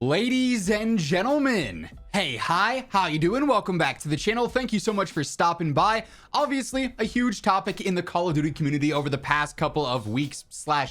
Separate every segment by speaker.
Speaker 1: Ladies and gentlemen, hey, hi, how you doing? Welcome back to the channel. Thank you so much for stopping by. Obviously, a huge topic in the Call of Duty community over the past couple of weeks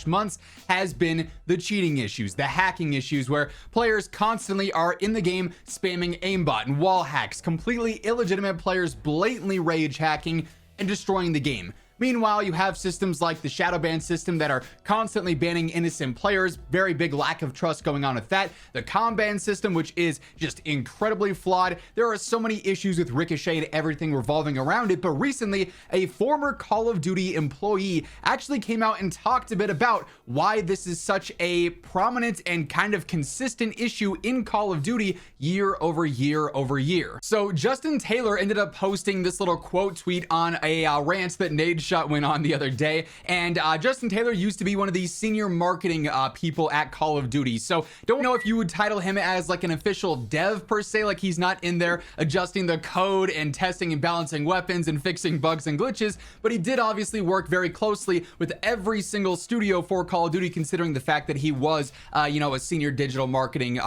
Speaker 1: / months has been the cheating issues, the hacking issues, where players constantly are in the game spamming aimbot and wall hacks, completely illegitimate players blatantly rage hacking and destroying the game. Meanwhile, you have systems like the shadow ban system that are constantly banning innocent players. Very big lack of trust going on with that. The com ban system, which is just incredibly flawed. There are so many issues with Ricochet and everything revolving around it. But recently, a former Call of Duty employee actually came out and talked a bit about why this is such a prominent and kind of consistent issue in Call of Duty year over year over year. So Justin Taylor ended up posting this little quote tweet on a rant that Nadeshot went on the other day, and Justin Taylor used to be one of the senior marketing people at Call of Duty, so don't know if you would title him as like an official dev per se, like he's not in there adjusting the code and testing and balancing weapons and fixing bugs and glitches, but he did obviously work very closely with every single studio for Call of Duty, considering the fact that he was a senior digital marketing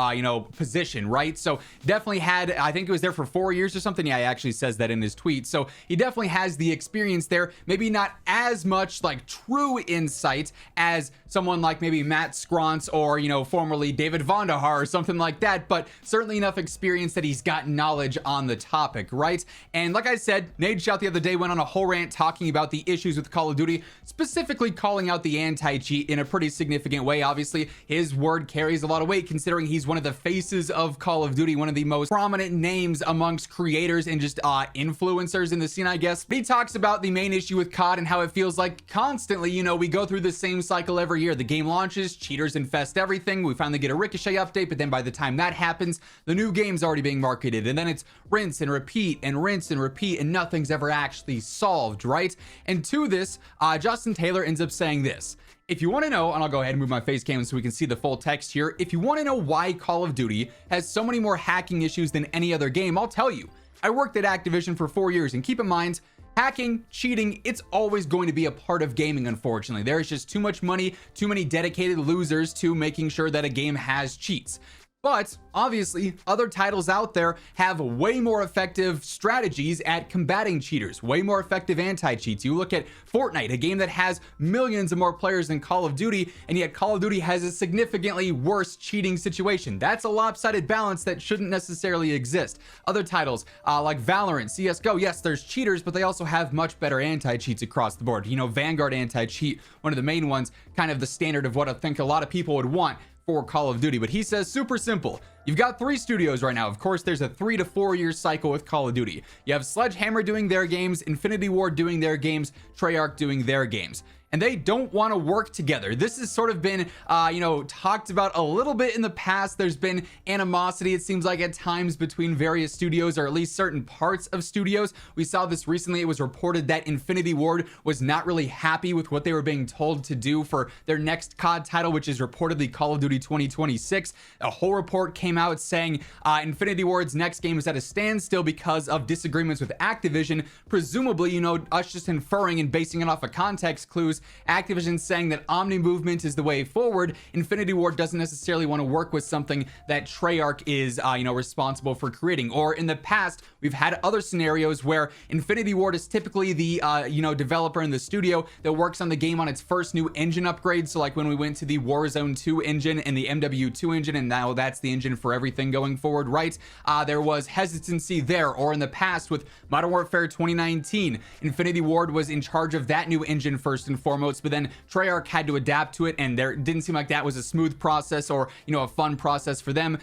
Speaker 1: position, right? So definitely had, I think it was there for 4 years or something. Yeah, he actually says that in his tweet, so he definitely has the experience there. Maybe not as much like true insight as someone like maybe Matt Scronce or formerly David Vonderhaar or something like that, but certainly enough experience that he's got knowledge on the topic, right? And like I said, Nadeshot the other day went on a whole rant talking about the issues with Call of Duty, specifically calling out the anti-cheat in a pretty significant way. Obviously his word carries a lot of weight considering he's one of the faces of Call of Duty, one of the most prominent names amongst creators and just influencers in the scene, I guess. He talks about the main issue with COD and how it feels like constantly, we go through the same cycle every year. The game launches, cheaters infest everything, we finally get a Ricochet update, but then by the time that happens, the new game's already being marketed, and then it's rinse and repeat and rinse and repeat, and nothing's ever actually solved, right? And to this, Justin Taylor ends up saying this: if you want to know, and I'll go ahead and move my face cam so we can see the full text here, if you want to know why Call of Duty has so many more hacking issues than any other game, I'll tell you. I worked at Activision for 4 years, and keep in mind, hacking, cheating, it's always going to be a part of gaming, unfortunately. There's just too much money, too many dedicated losers to making sure that a game has cheats. But obviously, other titles out there have way more effective strategies at combating cheaters, way more effective anti-cheats. You look at Fortnite, a game that has millions of more players than Call of Duty, and yet Call of Duty has a significantly worse cheating situation. That's a lopsided balance that shouldn't necessarily exist. Other titles like Valorant, CSGO, yes, there's cheaters, but they also have much better anti-cheats across the board. Vanguard anti-cheat, one of the main ones, kind of the standard of what I think a lot of people would want for Call of Duty. But he says super simple. You've got 3 studios right now. Of course, there's a 3 to 4 year cycle with Call of Duty. You have Sledgehammer doing their games, Infinity Ward doing their games, Treyarch doing their games, and they don't want to work together. This has sort of been talked about a little bit in the past. There's been animosity, it seems like, at times between various studios, or at least certain parts of studios. We saw this recently. It was reported that Infinity Ward was not really happy with what they were being told to do for their next COD title, which is reportedly Call of Duty 2026. A whole report came out saying Infinity Ward's next game is at a standstill because of disagreements with Activision. Presumably, us just inferring and basing it off of context clues, Activision saying that Omni movement is the way forward. Infinity Ward doesn't necessarily want to work with something that Treyarch is responsible for creating. Or in the past, we've had other scenarios where Infinity Ward is typically the developer in the studio that works on the game on its first new engine upgrade. So like when we went to the Warzone 2 engine and the MW2 engine, and now that's the engine for everything going forward, right? There was hesitancy there. Or in the past with Modern Warfare 2019, Infinity Ward was in charge of that new engine first and foremost, but then Treyarch had to adapt to it, and there didn't seem like that was a smooth process or a fun process for them.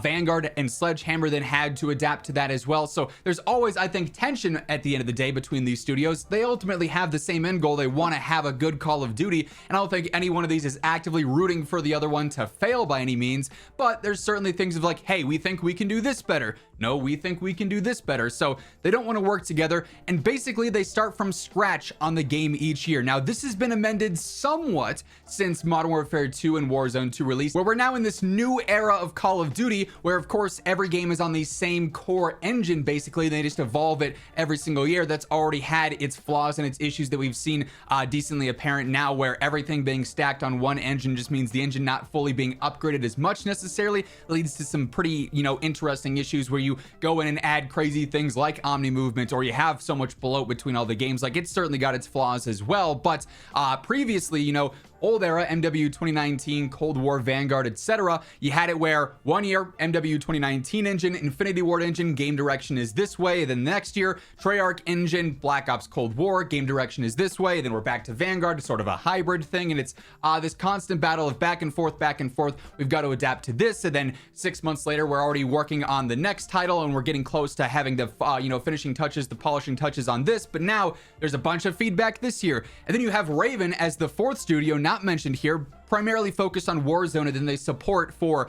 Speaker 1: Vanguard and Sledgehammer then had to adapt to that as well. So there's always, I think, tension at the end of the day between these studios. They ultimately have the same end goal. They want to have a good Call of Duty, and I don't think any one of these is actively rooting for the other one to fail by any means, but there's certainly things of like, hey, we think we can do this better. No, we think we can do this better. So they don't want to work together, and basically they start from scratch on the game each year. Now, this has been amended somewhat since Modern Warfare 2 and Warzone 2 release, where we're now in this new era of Call of Duty, where of course every game is on the same core engine. Basically, they just evolve it every single year. That's already had its flaws and its issues that we've seen decently apparent now, where everything being stacked on one engine just means the engine not fully being upgraded as much necessarily. It leads to some pretty, interesting issues where you go in and add crazy things like omni movement, or you have so much bloat between all the games. Like, it's certainly got its flaws as well, but previously, old era MW 2019, Cold War, Vanguard, etc., you had it where 1 year MW 2019 engine, Infinity Ward engine, game direction is this way. Then the next year, Treyarch engine, Black Ops Cold War, game direction is this way. Then we're back to Vanguard, sort of a hybrid thing, and it's this constant battle of back and forth. We've got to adapt to this, and then 6 months later, we're already working on the next title, and we're getting close to having the finishing touches, the polishing touches on this. But now there's a bunch of feedback this year, and then you have Raven as the fourth studio, not mentioned here, primarily focused on Warzone, and then they support for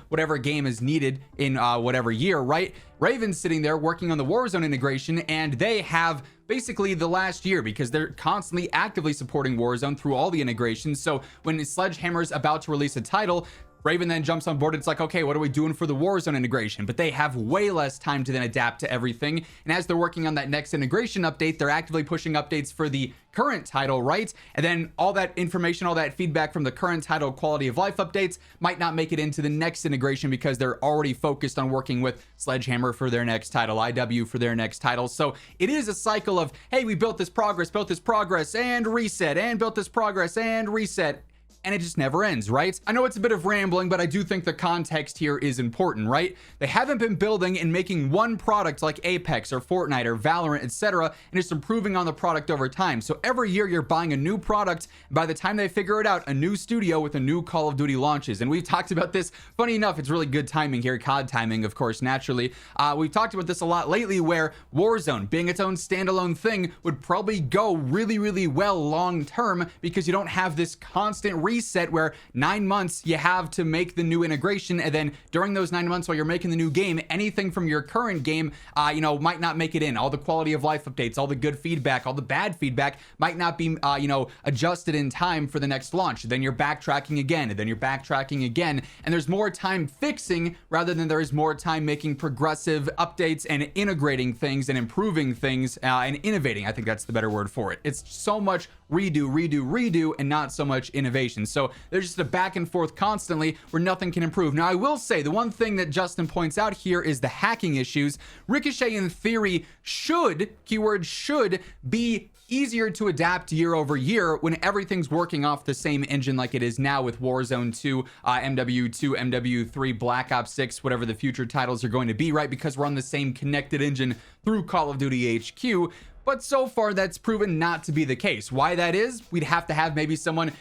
Speaker 1: whatever game is needed in whatever year, right? Raven's sitting there working on the Warzone integration, and they have basically the last year, because they're constantly actively supporting Warzone through all the integrations. So when Sledgehammer's about to release a title, Raven then jumps on board. It's like, okay, what are we doing for the Warzone integration? But they have way less time to then adapt to everything. And as they're working on that next integration update, they're actively pushing updates for the current title, right? And then all that information, all that feedback from the current title quality of life updates might not make it into the next integration, because they're already focused on working with Sledgehammer for their next title, IW for their next title. So it is a cycle of, hey, we built this progress, and reset, and built this progress, and reset. And it just never ends, right? I know it's a bit of rambling, but I do think the context here is important, right? They haven't been building and making one product like Apex or Fortnite or Valorant, etc., and just improving on the product over time. So every year you're buying a new product, and by the time they figure it out, a new studio with a new Call of Duty launches. And we've talked about this. Funny enough, it's really good timing here, COD timing, of course, naturally. We've talked about this a lot lately, where Warzone, being its own standalone thing, would probably go really, really well long term, because you don't have this constant reset where 9 months you have to make the new integration, and then during those 9 months while you're making the new game, anything from your current game might not make it in. All the quality of life updates, all the good feedback, all the bad feedback might not be adjusted in time for the next launch. Then you're backtracking again, and then you're backtracking again, and there's more time fixing rather than there is more time making progressive updates and integrating things and improving things and innovating. I think that's the better word for it. It's so much redo, and not so much innovation. So there's just a back and forth constantly where nothing can improve. Now, I will say the one thing that Justin points out here is the hacking issues. Ricochet, in theory, should, keyword should, be easier to adapt year over year when everything's working off the same engine like it is now with Warzone 2, MW2, MW3, Black Ops 6, whatever the future titles are going to be, right? Because we're on the same connected engine through Call of Duty HQ. But so far, that's proven not to be the case. Why that is, we'd have to have maybe someone,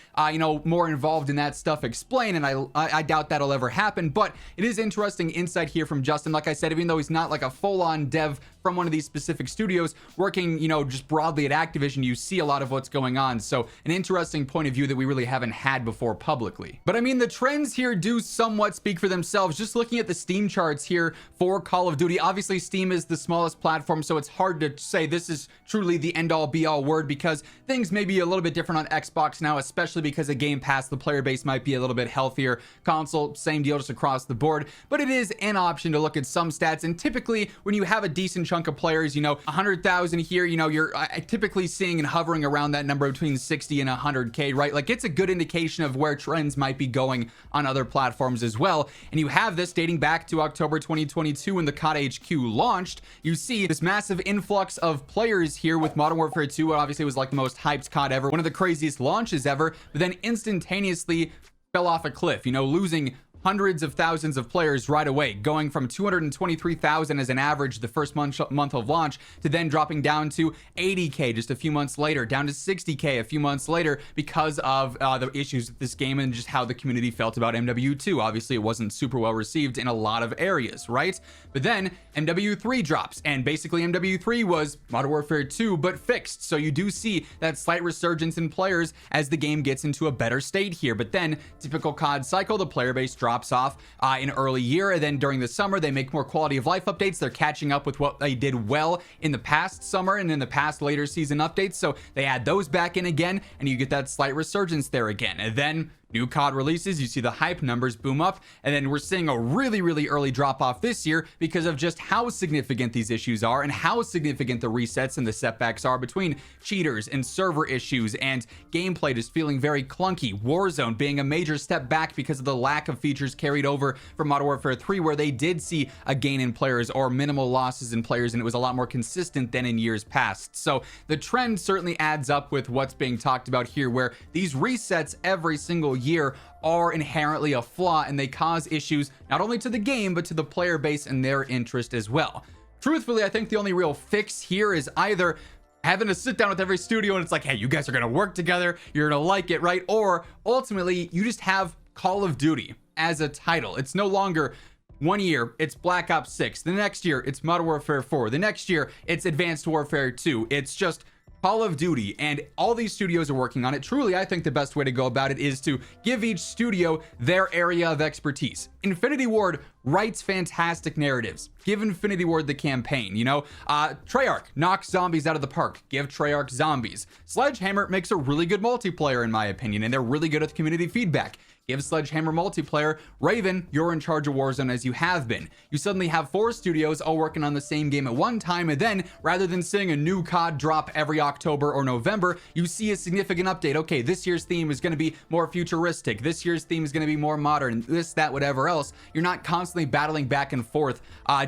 Speaker 1: more involved in that stuff explain, and I doubt that'll ever happen. But it is interesting insight here from Justin. Like I said, even though he's not like a full-on dev from one of these specific studios working, just broadly at Activision, you see a lot of what's going on. So an interesting point of view that we really haven't had before publicly. But I mean, the trends here do somewhat speak for themselves. Just looking at the Steam charts here for Call of Duty, obviously Steam is the smallest platform, so it's hard to say this is truly the end-all be-all word, because things may be a little bit different on Xbox now, especially because of Game Pass. The player base might be a little bit healthier. Console, same deal, just across the board. But it is an option to look at some stats, and typically when you have a decent chunk of players, 100,000 here, you're typically seeing and hovering around that number between 60 and 100K, right? Like, it's a good indication of where trends might be going on other platforms as well. And you have this dating back to October 2022 when the COD HQ launched. You see this massive influx of players here with Modern Warfare 2. Obviously, it was like the most hyped COD ever, one of the craziest launches ever, but then instantaneously fell off a cliff, losing hundreds of thousands of players right away, going from 223,000 as an average the first month of launch to then dropping down to 80K just a few months later, down to 60K a few months later, because of the issues with this game and just how the community felt about MW2. Obviously, it wasn't super well received in a lot of areas, right? But then MW3 drops, and basically MW3 was Modern Warfare 2 but fixed. So you do see that slight resurgence in players as the game gets into a better state here. But then, typical COD cycle, the player base drops drops off in early year, and then during the summer they make more quality of life updates. They're catching up with what they did well in the past summer and in the past later season updates, so they add those back in again, and you get that slight resurgence there again. And then new COD releases, you see the hype numbers boom up, and then we're seeing a really early drop off this year because of just how significant these issues are and how significant the resets and the setbacks are between cheaters and server issues and gameplay just feeling very clunky. Warzone being a major step back because of the lack of features carried over from Modern Warfare 3, where they did see a gain in players or minimal losses in players, and it was a lot more consistent than in years past. So the trend certainly adds up with what's being talked about here, where these resets every single year are inherently a flaw, and they cause issues not only to the game but to the player base and their interest as well. Truthfully, I think the only real fix here is either having to sit down with every studio and it's like, hey, you guys are gonna work together, you're gonna like it, right? Or ultimately you just have Call of Duty as a title. It's no longer one year it's Black Ops 6, the next year it's Modern Warfare 4, the next year it's Advanced Warfare 2. It's just Call of Duty, and all these studios are working on it. Truly, I think the best way to go about it is to give each studio their area of expertise. Infinity Ward writes fantastic narratives. Give Infinity Ward the campaign, you know? Treyarch knocks zombies out of the park. Give Treyarch zombies. Sledgehammer makes a really good multiplayer, in my opinion, and they're really good at community feedback. Give Sledgehammer multiplayer. Raven, you're in charge of Warzone as you have been. You suddenly have 4 studios all working on the same game at one time, and then rather than seeing a new COD drop every October or November, you see a significant update. Okay, this year's theme is going to be more futuristic. This year's theme is going to be more modern. This, that, whatever else. You're not constantly battling back and forth.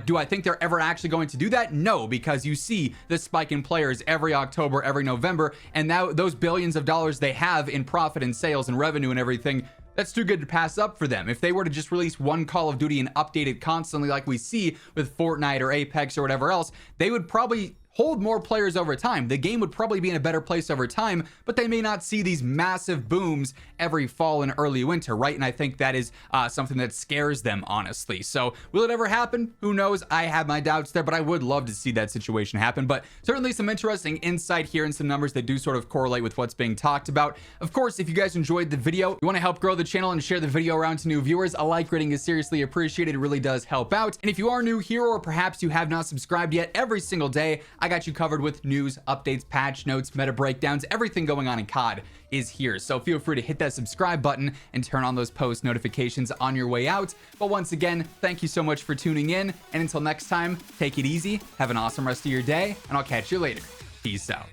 Speaker 1: Do I think they're ever actually going to do that? No, because you see the spike in players every October, every November, and now those billions of dollars they have in profit and sales and revenue and everything, that's too good to pass up for them. If they were to just release one Call of Duty and update it constantly like we see with Fortnite or Apex or whatever else, they would probably hold more players over time. The game would probably be in a better place over time, but they may not see these massive booms every fall and early winter, right? And I think that is something that scares them, honestly. So will it ever happen? Who knows? I have my doubts there, but I would love to see that situation happen. But certainly some interesting insight here and some numbers that do sort of correlate with what's being talked about. Of course, if you guys enjoyed the video, you want to help grow the channel and share the video around to new viewers, a like rating is seriously appreciated. It really does help out. And if you are new here, or perhaps you have not subscribed yet, every single day I got you covered with news, updates, patch notes, meta breakdowns. Everything going on in COD is here. So feel free to hit that subscribe button and turn on those post notifications on your way out. But once again, thank you so much for tuning in. And until next time, take it easy, have an awesome rest of your day, and I'll catch you later. Peace out.